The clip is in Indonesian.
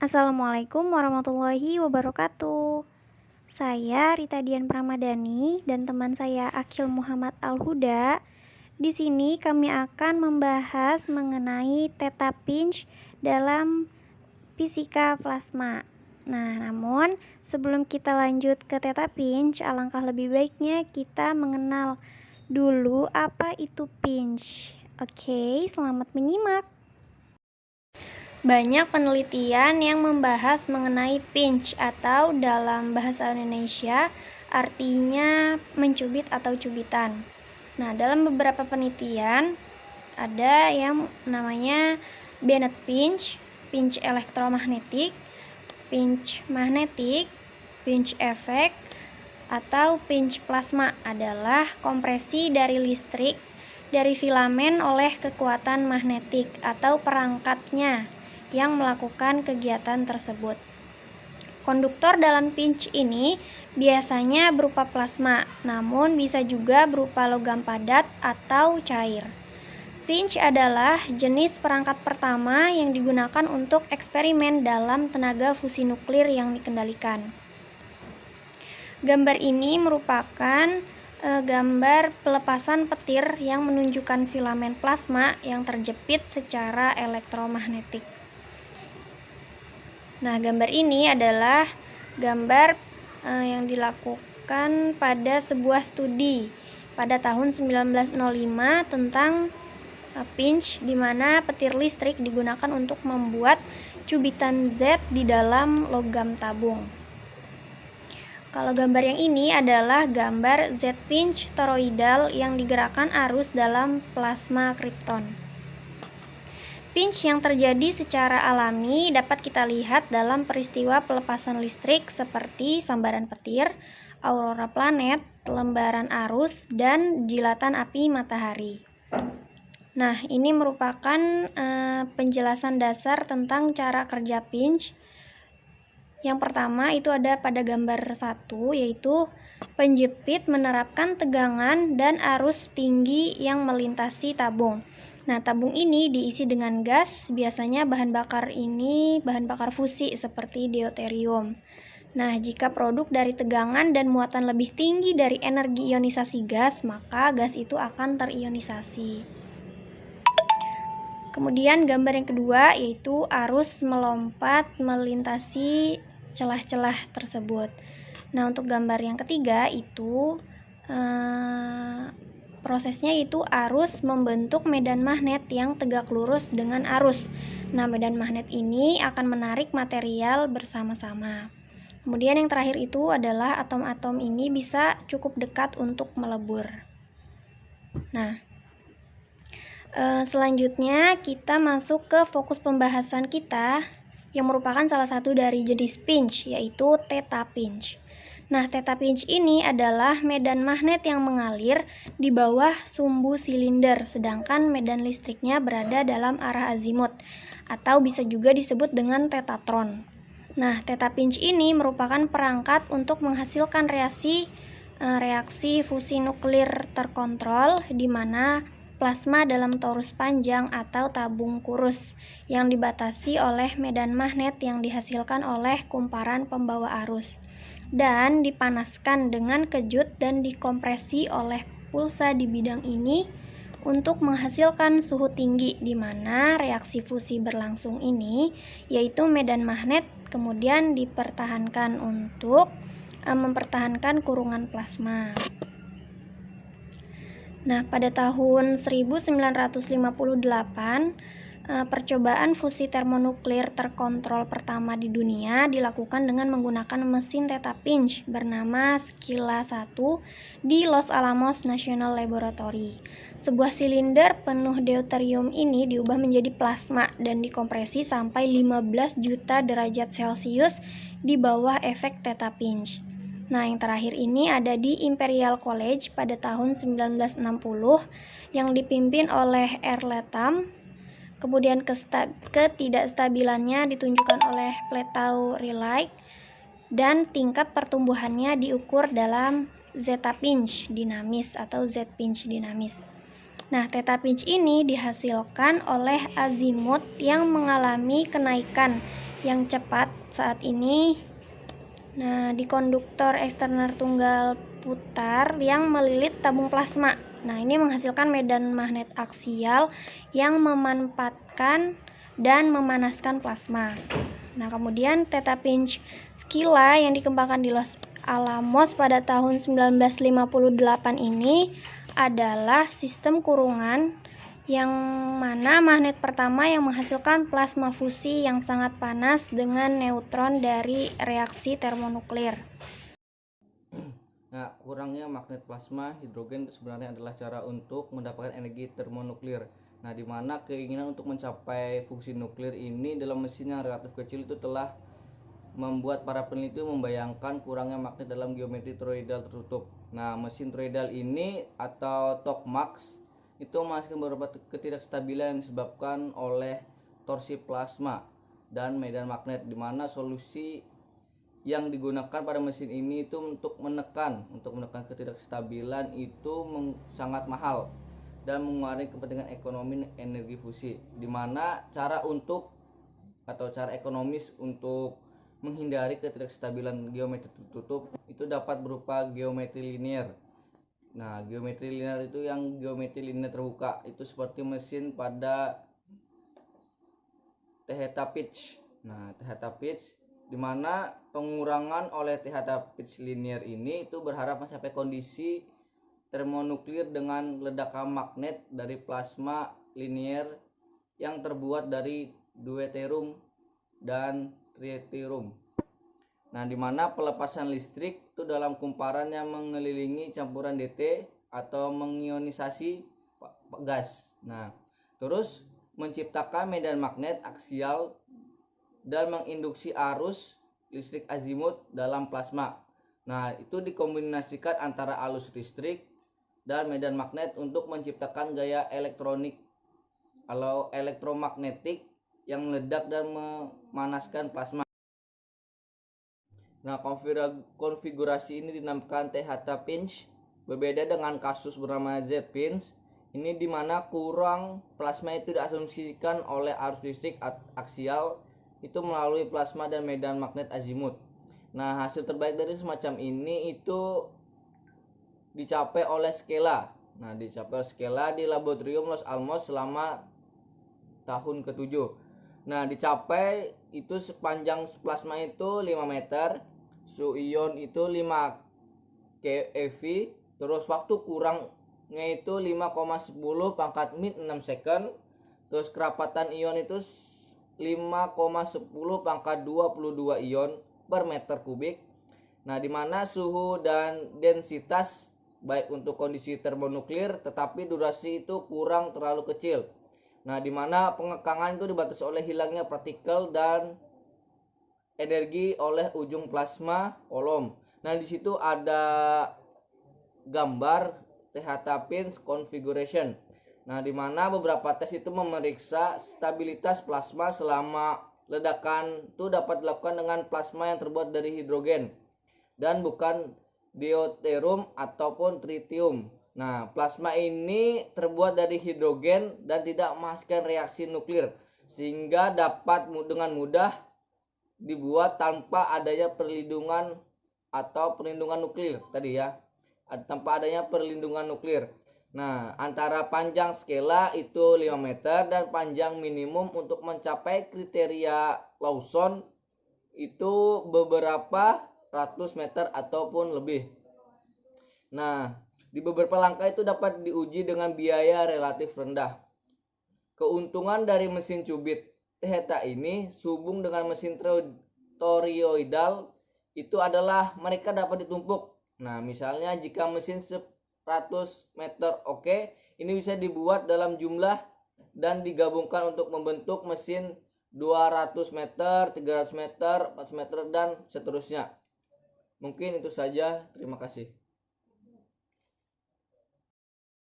Assalamualaikum warahmatullahi wabarakatuh. Saya Rita Dian Pramadani dan teman saya Akil Muhammad Al-Huda. Di sini kami akan membahas mengenai theta pinch dalam fisika plasma. Nah, namun sebelum kita lanjut ke theta pinch, alangkah lebih baiknya kita mengenal dulu apa itu pinch. Oke, selamat menyimak. Banyak penelitian yang membahas mengenai pinch atau dalam bahasa Indonesia artinya mencubit atau cubitan. Nah, dalam beberapa penelitian ada yang namanya Bennett pinch, pinch elektromagnetik, pinch magnetik, pinch efek, atau pinch plasma adalah kompresi dari listrik dari filamen oleh kekuatan magnetik atau perangkatnya yang melakukan kegiatan tersebut. Konduktor dalam pinch ini biasanya berupa plasma, namun bisa juga berupa logam padat atau cair. Pinch adalah jenis perangkat pertama yang digunakan untuk eksperimen dalam tenaga fusi nuklir yang dikendalikan. Gambar ini merupakan gambar pelepasan petir yang menunjukkan filamen plasma yang terjepit secara elektromagnetik. Nah, gambar ini adalah gambar yang dilakukan pada sebuah studi pada tahun 1905 tentang pinch, di mana petir listrik digunakan untuk membuat cubitan Z di dalam logam tabung. Kalau gambar yang ini adalah gambar Z pinch toroidal yang digerakkan arus dalam plasma kripton. Pinch yang terjadi secara alami dapat kita lihat dalam peristiwa pelepasan listrik seperti sambaran petir, aurora planet, lembaran arus, dan jilatan api matahari. Nah, ini merupakan penjelasan dasar tentang cara kerja pinch. Yang pertama itu ada pada gambar 1, yaitu penjepit menerapkan tegangan dan arus tinggi yang melintasi tabung. Nah, tabung ini diisi dengan gas, biasanya bahan bakar ini bahan bakar fusi seperti deuterium. Nah, jika produk dari tegangan dan muatan lebih tinggi dari energi ionisasi gas, maka gas itu akan terionisasi. Kemudian gambar yang kedua yaitu arus melompat melintasi celah-celah tersebut. Nah, untuk gambar yang ketiga itu prosesnya itu arus membentuk medan magnet yang tegak lurus dengan arus. Nah, medan magnet ini akan menarik material bersama-sama. Kemudian yang terakhir itu adalah atom-atom ini bisa cukup dekat untuk melebur. Nah, selanjutnya kita masuk ke fokus pembahasan kita yang merupakan salah satu dari jenis pinch, yaitu theta pinch. Nah, theta pinch ini adalah medan magnet yang mengalir di bawah sumbu silinder, sedangkan medan listriknya berada dalam arah azimut, atau bisa juga disebut dengan tetatron. Nah, theta pinch ini merupakan perangkat untuk menghasilkan reaksi fusi nuklir terkontrol, di mana plasma dalam torus panjang atau tabung kurus yang dibatasi oleh medan magnet yang dihasilkan oleh kumparan pembawa arus dan dipanaskan dengan kejut dan dikompresi oleh pulsa di bidang ini untuk menghasilkan suhu tinggi, di mana reaksi fusi berlangsung ini yaitu medan magnet kemudian dipertahankan untuk mempertahankan kurungan plasma. Nah, pada tahun 1958 percobaan fusi termonuklir terkontrol pertama di dunia dilakukan dengan menggunakan mesin theta pinch bernama Skilla 1 di Los Alamos National Laboratory. Sebuah silinder penuh deuterium ini diubah menjadi plasma dan dikompresi sampai 15 juta derajat Celcius di bawah efek theta pinch. Nah, yang terakhir ini ada di Imperial College pada tahun 1960 yang dipimpin oleh Latham. Kemudian ketidakstabilannya ditunjukkan oleh Plateau Rayleigh dan tingkat pertumbuhannya diukur dalam zeta pinch dinamis atau Z pinch dinamis. Nah, theta pinch ini dihasilkan oleh azimut yang mengalami kenaikan yang cepat saat ini. Nah, di konduktor eksterner tunggal putar yang melilit tabung plasma. Nah, ini menghasilkan medan magnet aksial yang memanfaatkan dan memanaskan plasma. Nah, kemudian theta pinch skilla yang dikembangkan di Los Alamos pada tahun 1958 ini adalah sistem kurungan yang mana magnet pertama yang menghasilkan plasma fusi yang sangat panas dengan neutron dari reaksi termonuklir. Nah, kurangnya magnet plasma hidrogen sebenarnya adalah cara untuk mendapatkan energi termonuklir. Nah, di mana keinginan untuk mencapai fusi nuklir ini dalam mesin yang relatif kecil itu telah membuat para peneliti membayangkan kurangnya magnet dalam geometri toroidal tertutup. Nah, mesin toroidal ini atau tokamak itu menghasilkan beberapa ketidakstabilan yang disebabkan oleh torsi plasma dan medan magnet, di mana solusi yang digunakan pada mesin ini itu untuk menekan ketidakstabilan itu sangat mahal dan mengurangi kepentingan ekonomi energi fusi, di mana cara ekonomis untuk menghindari ketidakstabilan geometri tertutup itu dapat berupa geometri linear. Nah, geometri linear itu yang geometri linear terbuka itu seperti mesin pada theta pitch. Nah, theta pitch di mana pengurangan oleh theta pitch linear ini itu berharap mencapai kondisi termonuklir dengan ledakan magnet dari plasma linear yang terbuat dari deuterium dan tritium. Nah, di mana pelepasan listrik itu dalam kumparan yang mengelilingi campuran DT atau mengionisasi gas. Nah, terus menciptakan medan magnet aksial dan menginduksi arus listrik azimut dalam plasma. Nah, itu dikombinasikan antara arus listrik dan medan magnet untuk menciptakan gaya elektronik atau elektromagnetik yang meledak dan memanaskan plasma. Nah, konfigurasi ini dinamakan theta pinch. Berbeda dengan kasus bernama Z pinch. Ini dimana kurang plasma itu diasumsikan oleh arus listrik aksial itu melalui plasma dan medan magnet azimut. Nah, hasil terbaik dari semacam ini itu dicapai oleh Skela. Nah, dicapai oleh Skela di laboratorium Los Alamos selama tahun ke-7. Nah, dicapai itu sepanjang plasma itu 5 meter, suhu ion itu 5 keV, terus waktu kurangnya itu 5,10 pangkat min 6 second, terus kerapatan ion itu 5,10 pangkat 22 ion per meter kubik. Nah, di mana suhu dan densitas baik untuk kondisi termonuklir tetapi durasi itu kurang terlalu kecil. Nah, di mana pengekangan itu dibatasi oleh hilangnya partikel dan energi oleh ujung plasma kolom. Nah, di situ ada gambar theta pinch configuration. Nah, di mana beberapa tes itu memeriksa stabilitas plasma selama ledakan itu dapat dilakukan dengan plasma yang terbuat dari hidrogen dan bukan deuterium ataupun tritium. Nah, plasma ini terbuat dari hidrogen dan tidak menghasilkan reaksi nuklir, sehingga dapat dengan mudah dibuat tanpa adanya perlindungan nuklir tadi ya. Tanpa adanya perlindungan nuklir. Nah, antara panjang skala itu 5 meter dan panjang minimum untuk mencapai kriteria Lawson itu beberapa ratus meter ataupun lebih. Nah, di beberapa langkah itu dapat diuji dengan biaya relatif rendah. Keuntungan dari mesin cubit theta ini sehubung dengan mesin toroidal itu adalah mereka dapat ditumpuk. Nah, misalnya jika mesin 100 meter ini bisa dibuat dalam jumlah dan digabungkan untuk membentuk mesin 200 meter, 300 meter, 400 meter dan seterusnya. Mungkin itu saja. Terima kasih.